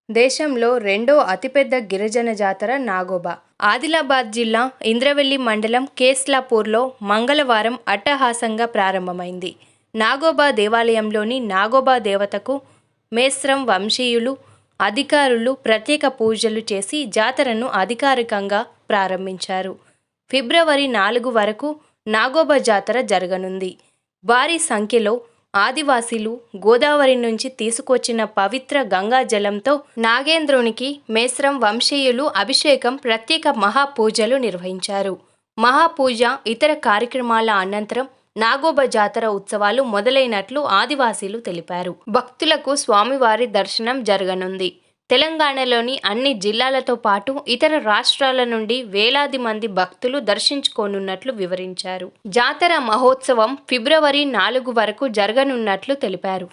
దేశంలో రెండో అతిపెద్ద గిరిజన జాతర నాగోబా. ఆదిలాబాద్ జిల్లా ఇంద్రవెల్లి మండలం కేస్లాపూర్లో మంగళవారం అట్టహాసంగా ప్రారంభమైంది. నాగోబా దేవాలయంలోని నాగోబా దేవతకు మేస్రం వంశీయులు, అధికారులు ప్రత్యేక పూజలు చేసి జాతరను అధికారికంగా ప్రారంభించారు. ఫిబ్రవరి 4 వరకు నాగోబా జాతర జరగనుంది. భారీ సంఖ్యలో ఆదివాసీలు గోదావరి నుంచి తీసుకొచ్చిన పవిత్ర గంగా జలంతో నాగేంద్రునికి మేస్రం వంశీయులు అభిషేకం, ప్రత్యేక మహాపూజలు నిర్వహించారు. మహాపూజ, ఇతర కార్యక్రమాల అనంతరం నాగోబా జాతర ఉత్సవాలు మొదలైనట్లు ఆదివాసీలు తెలిపారు. భక్తులకు స్వామివారి దర్శనం జరగనుంది. తెలంగాణలోని అన్ని జిల్లాలతో పాటు ఇతర రాష్ట్రాల నుండి వేలాది మంది భక్తులు దర్శించుకోనున్నట్లు వివరించారు. జాతర మహోత్సవం ఫిబ్రవరి 4 వరకు జరగనున్నట్లు తెలిపారు.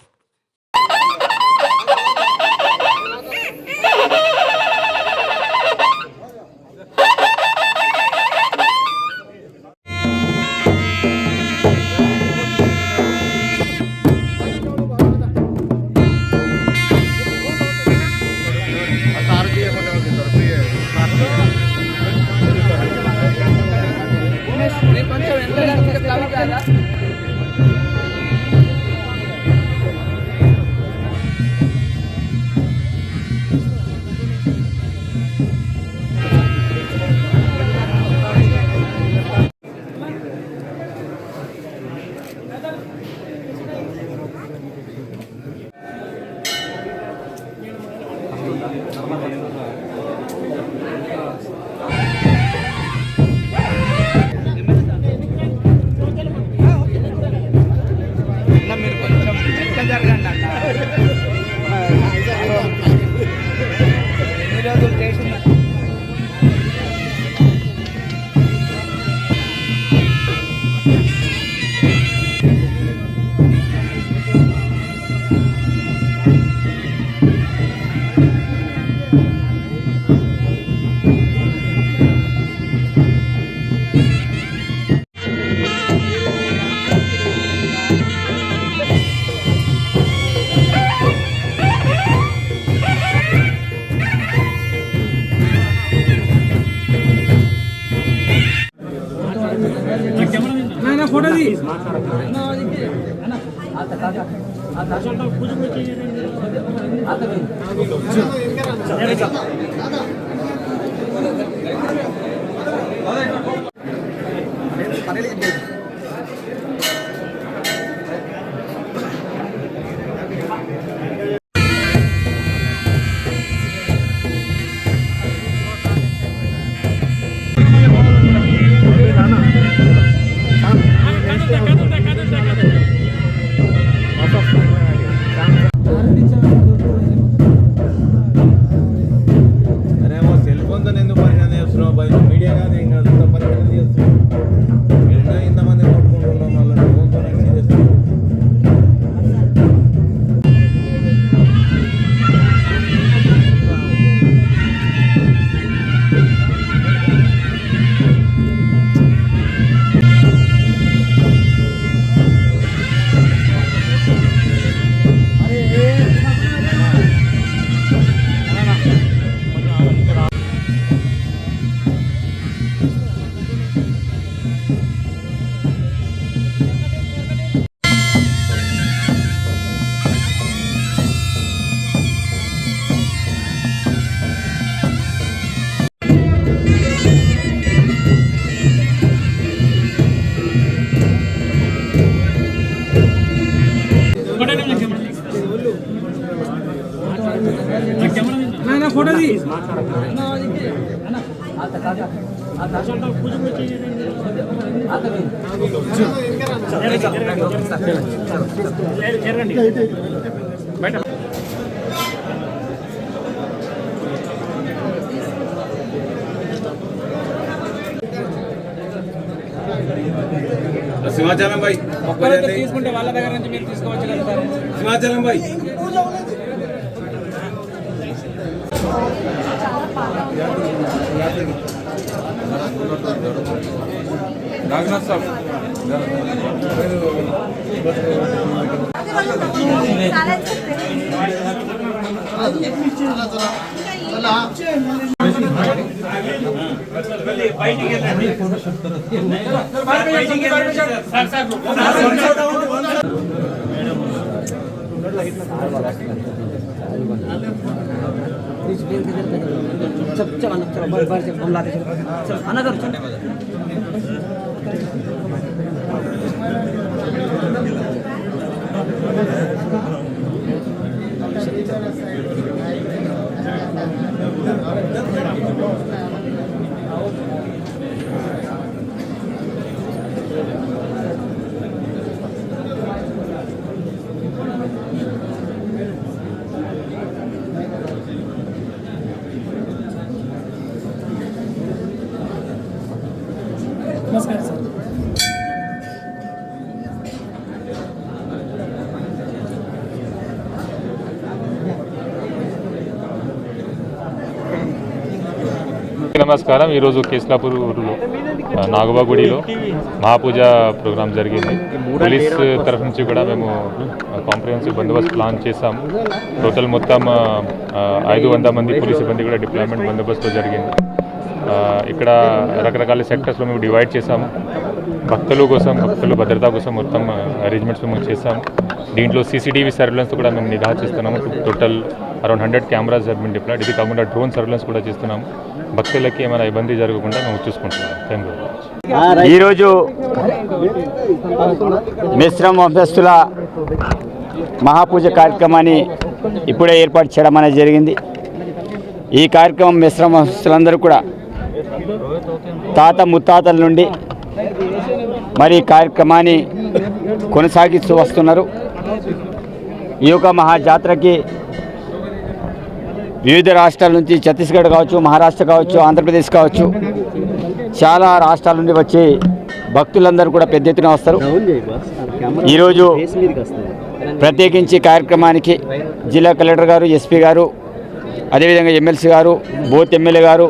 సింహాచలం భాయ్ తీసుకుంటే వాళ్ళ దగ్గర నుంచి మీరు తీసుకోవచ్చు కదా సార్. సింహాచలం భాయ్ नागनाथ साहब नमस्कार सर. నమస్కారం. ఈరోజు కేస్లాపూర్ ఊరిలో నాగోబా గుడిలో మహాపూజ ప్రోగ్రాం జరిగింది. పోలీస్ తరఫు నుంచి కూడా మేము కాంప్రిహెన్సివ్ బందోబస్తు ప్లాన్ చేశాము. టోటల్ మొత్తం 500 మంది పోలీస్ సిబ్బంది కూడా డిప్లాయ్మెంట్ బందోబస్తు జరిగింది. ఇక్కడ రకరకాల సెక్టర్స్లో మేము డివైడ్ చేశాము. భక్తుల భద్రత కోసం మొత్తం అరేంజ్మెంట్స్ మేము చేశాము. దీంట్లో సీసీటీవీ సర్వేలెన్స్ కూడా మేము నిఘా చేస్తున్నాము. Total around 100 cameras have been deployed. ఇది కాకుండా డ్రోన్ సర్వేలెన్స్ కూడా చేస్తున్నాము. భక్తులకి ఏమైనా ఇబ్బంది జరగకుండా మేము చూసుకుంటున్నాము. Thank you. ఈరోజు మిశ్రమ వంశస్థుల మహాపూజ కార్యక్రమాన్ని ఇప్పుడే ఏర్పాటు చేయడం అనేది జరిగింది. ఈ కార్యక్రమం మిశ్రమ వంశస్థులందరూ కూడా తాత ముత్తాతల నుండి మరి ఈ కార్యక్రమాన్ని కొనసాగిస్తూ వస్తున్నారు. ఈ యొక్క మహాజాతరకి వివిధ రాష్ట్రాల నుంచి ఛత్తీస్గఢ్ కావచ్చు, మహారాష్ట్ర కావచ్చు, ఆంధ్రప్రదేశ్ కావచ్చు, చాలా రాష్ట్రాల నుండి వచ్చి భక్తులందరూ కూడా పెద్ద ఎత్తున వస్తారు. ఈరోజు ప్రత్యేకించి కార్యక్రమానికి జిల్లా కలెక్టర్ గారు, ఎస్పీ గారు, అదేవిధంగా ఎమ్మెల్సీ గారు, బోత్ ఎమ్మెల్యే గారు,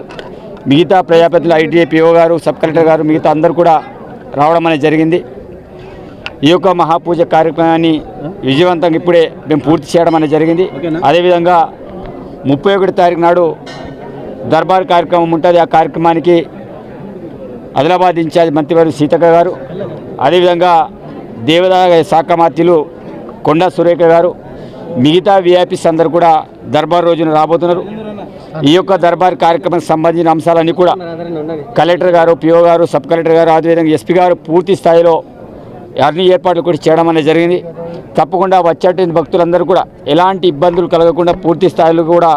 మిగతా ప్రజాప్రతినిధులు, ఐటీఐ పిఓ గారు, సబ్ కలెక్టర్ గారు, మిగతా అందరూ కూడా రావడం అనేది జరిగింది. ఈ యొక్క మహాపూజ కార్యక్రమాన్ని విజయవంతంగా ఇప్పుడే మేము పూర్తి చేయడం అనేది జరిగింది. అదేవిధంగా 31 తారీఖు నాడు దర్బార్ కార్యక్రమం ఉంటుంది. ఆ కార్యక్రమానికి ఆదిలాబాద్ ఇన్ఛార్జ్ మంత్రివారు సీతక్క గారు, అదేవిధంగా దేవాదాయ శాఖ మంత్రులు కొండా సురేఖ గారు, మిగతా విఐపీస్ అందరూ కూడా దర్బార్ రోజున రాబోతున్నారు. ఈ యొక్క దర్బార్ కార్యక్రమానికి సంబంధించిన అంశాలన్నీ కూడా కలెక్టర్ గారు, పిఓ గారు, సబ్ కలెక్టర్ గారు, అదేవిధంగా ఎస్పీ గారు పూర్తి స్థాయిలో అన్ని ఏర్పాట్లు కూడా చేయడం అనేది జరిగింది. తప్పకుండా వచ్చేటువంటి భక్తులందరూ కూడా ఎలాంటి ఇబ్బందులు కలగకుండా పూర్తి స్థాయిలో కూడా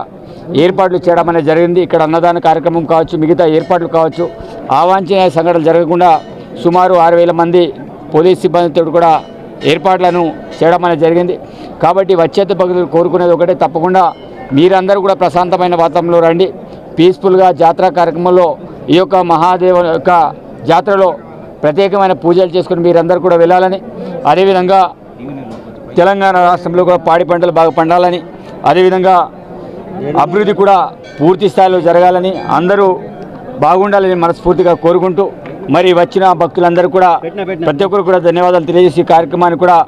ఏర్పాట్లు చేయడం అనేది జరిగింది. ఇక్కడ అన్నదాన కార్యక్రమం కావచ్చు, మిగతా ఏర్పాట్లు కావచ్చు, అవాంఛనీయ సంఘటనలు జరగకుండా సుమారు 6,000 మంది పోలీస్ సిబ్బందితో కూడా ఏర్పాట్లను చేయడం అనేది జరిగింది. కాబట్టి వచ్చేత భక్తులు కోరుకునేది ఒకటే, తప్పకుండా మీరందరూ కూడా ప్రశాంతమైన వాతావరణంలో రండి. పీస్ఫుల్గా జాతర కార్యక్రమంలో ఈ యొక్క మహాదేవ యొక్క జాతరలో ప్రత్యేకమైన పూజలు చేసుకుని మీరందరూ కూడా వెళ్ళాలని, అదేవిధంగా తెలంగాణ రాష్ట్రంలో కూడా పాడి పంటలు బాగా పండాలని, అదేవిధంగా అభివృద్ధి కూడా పూర్తి స్థాయిలో జరగాలని, అందరూ బాగుండాలని మనస్ఫూర్తిగా కోరుకుంటూ మరి వచ్చిన భక్తులందరూ కూడా ప్రతి ఒక్కరు కూడా ధన్యవాదాలు తెలియజేసి ఈ కార్యక్రమాన్ని కూడా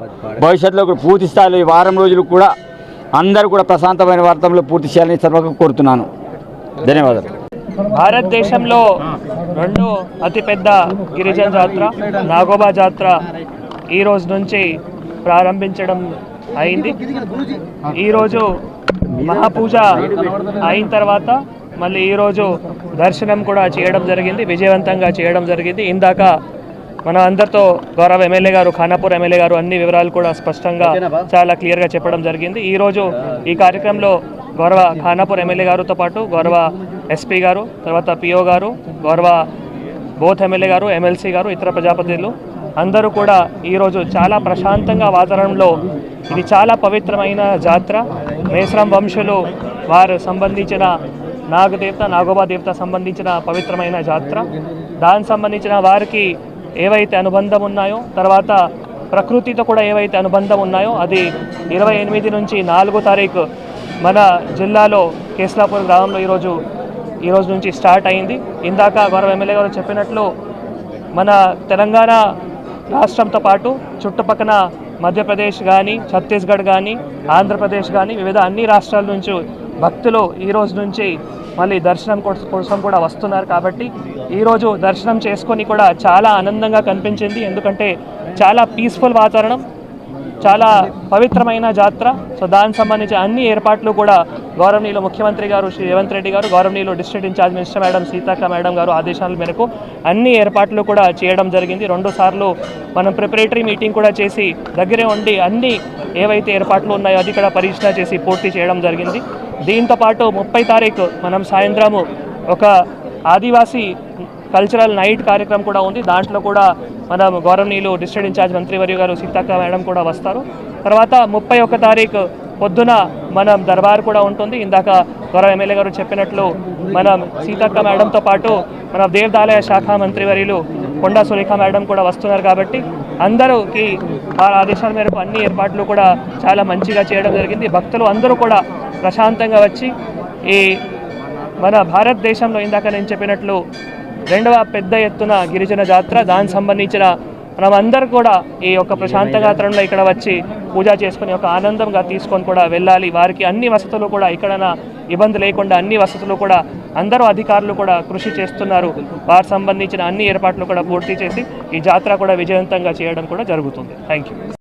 భవిష్యత్తులో కూడా పూర్తి స్థాయిలో ఈ వారం రోజులు కూడా అందరూ కూడా ప్రశాంతమైన వాతావరణంలో పూర్తి చేయాలని సర్వగా కోరుతున్నాను. ధన్యవాదాలు. భారతదేశంలో రెండో అతిపెద్ద గిరిజన జాతర నాగోబా జాతర ఈ రోజు నుంచి ప్రారంభించడం అయింది. ఈరోజు మహాపూజ అయిన తర్వాత మళ్ళీ ఈరోజు దర్శనం కూడా చేయడం జరిగింది, విజయవంతంగా చేయడం జరిగింది. ఇందాక మన అందరితో గౌరవ ఎమ్మెల్యే గారు, ఖానాపూర్ ఎమ్మెల్యే గారు అన్ని వివరాలు కూడా స్పష్టంగా చాలా క్లియర్గా చెప్పడం జరిగింది. ఈరోజు ఈ కార్యక్రమంలో గౌరవ ఖానాపూర్ ఎమ్మెల్యే గారితో పాటు గౌరవ ఎస్పీ గారు, తర్వాత పిఓ గారు, గౌరవ బోత్ ఎమ్మెల్యే గారు, ఎమ్మెల్సీ గారు, ఇతర ప్రజాప్రతినిధులు అందరూ కూడా ఈరోజు చాలా ప్రశాంతంగా వాతావరణంలో, ఇది చాలా పవిత్రమైన జాతర. మేస్రం వంశులు వారు సంబంధించిన నాగదేవత, నాగోబా దేవత సంబంధించిన పవిత్రమైన జాతర. దానికి సంబంధించిన వారికి ఏవైతే అనుబంధం ఉన్నాయో, తర్వాత ప్రకృతితో కూడా ఏవైతే అనుబంధం ఉన్నాయో అది 28 నుంచి 4 తారీఖు మన జిల్లాలో కేస్లాపూర్ గ్రామంలో ఈరోజు నుంచి స్టార్ట్ అయింది. ఇందాక గౌరవ ఎమ్మెల్యే గారు చెప్పినట్లు మన తెలంగాణ రాష్ట్రంతో పాటు చుట్టుపక్కల మధ్యప్రదేశ్ కానీ, ఛత్తీస్గఢ్ కానీ, ఆంధ్రప్రదేశ్ కానీ వివిధ అన్ని రాష్ట్రాల నుంచి భక్తులు ఈ రోజు నుంచి మళ్ళీ దర్శనం కోసం కూడా వస్తున్నారు. కాబట్టి ఈరోజు దర్శనం చేసుకొని కూడా చాలా ఆనందంగా కనిపించింది. ఎందుకంటే చాలా పీస్ఫుల్ వాతావరణం, చాలా పవిత్రమైన జాతర. సో దానికి సంబంధించి అన్ని ఏర్పాట్లు కూడా గౌరవనీయులు ముఖ్యమంత్రి గారు శ్రీ రేవంత్ రెడ్డి గారు, గౌరవనీయులు district in charge minister madam Seethakka madam గారు ఆదేశాల మేరకు అన్ని ఏర్పాట్లు కూడా చేయడం జరిగింది. 2 సార్లు మనం ప్రిపరేటరీ మీటింగ్ కూడా చేసి దగ్గరే ఉండి అన్ని ఏవైతే ఏర్పాట్లు ఉన్నాయో అది కూడా పరీక్ష చేసి పూర్తి చేయడం జరిగింది. దీంతోపాటు 30 తారీఖు మనం సాయంత్రము ఒక ఆదివాసీ కల్చరల్ నైట్ కార్యక్రమం కూడా ఉంది. దాంట్లో కూడా మనం గౌరవనీయులు డిస్ట్రిక్ట్ ఇన్ఛార్జ్ మంత్రివర్య గారు సీతక్క మేడం కూడా వస్తారు. తర్వాత 31 తారీఖు పొద్దున మనం దర్బార్ కూడా ఉంటుంది. ఇందాక గౌరవ ఎమ్మెల్యే గారు చెప్పినట్లు మనం సీతక్క మేడంతో పాటు మన దేవాదాయ శాఖ మంత్రివర్యులు కొండా సురేఖ మేడం కూడా వస్తున్నారు. కాబట్టి అందరికి వారి ఆదేశాల మేరకు అన్ని ఏర్పాట్లు కూడా చాలా మంచిగా చేయడం జరిగింది. భక్తులు అందరూ కూడా ప్రశాంతంగా వచ్చి ఈ మన భారతదేశంలో ఇందాక నేను చెప్పినట్లు 2వ పెద్ద ఎత్తున గిరిజన జాతర, దానికి సంబంధించిన మనమందరూ కూడా ఈ యొక్క ప్రశాంత గాత్రంలో ఇక్కడ వచ్చి పూజ చేసుకుని ఒక ఆనందంగా తీసుకొని కూడా వెళ్ళాలి. వారికి అన్ని వసతులు కూడా ఎక్కడైనా ఇబ్బంది లేకుండా అన్ని వసతులు కూడా అందరూ అధికారులు కూడా కృషి చేస్తున్నారు. వారికి సంబంధించిన అన్ని ఏర్పాట్లు కూడా పూర్తి చేసి ఈ జాతర కూడా విజయవంతంగా చేయడం కూడా జరుగుతుంది. Thank you.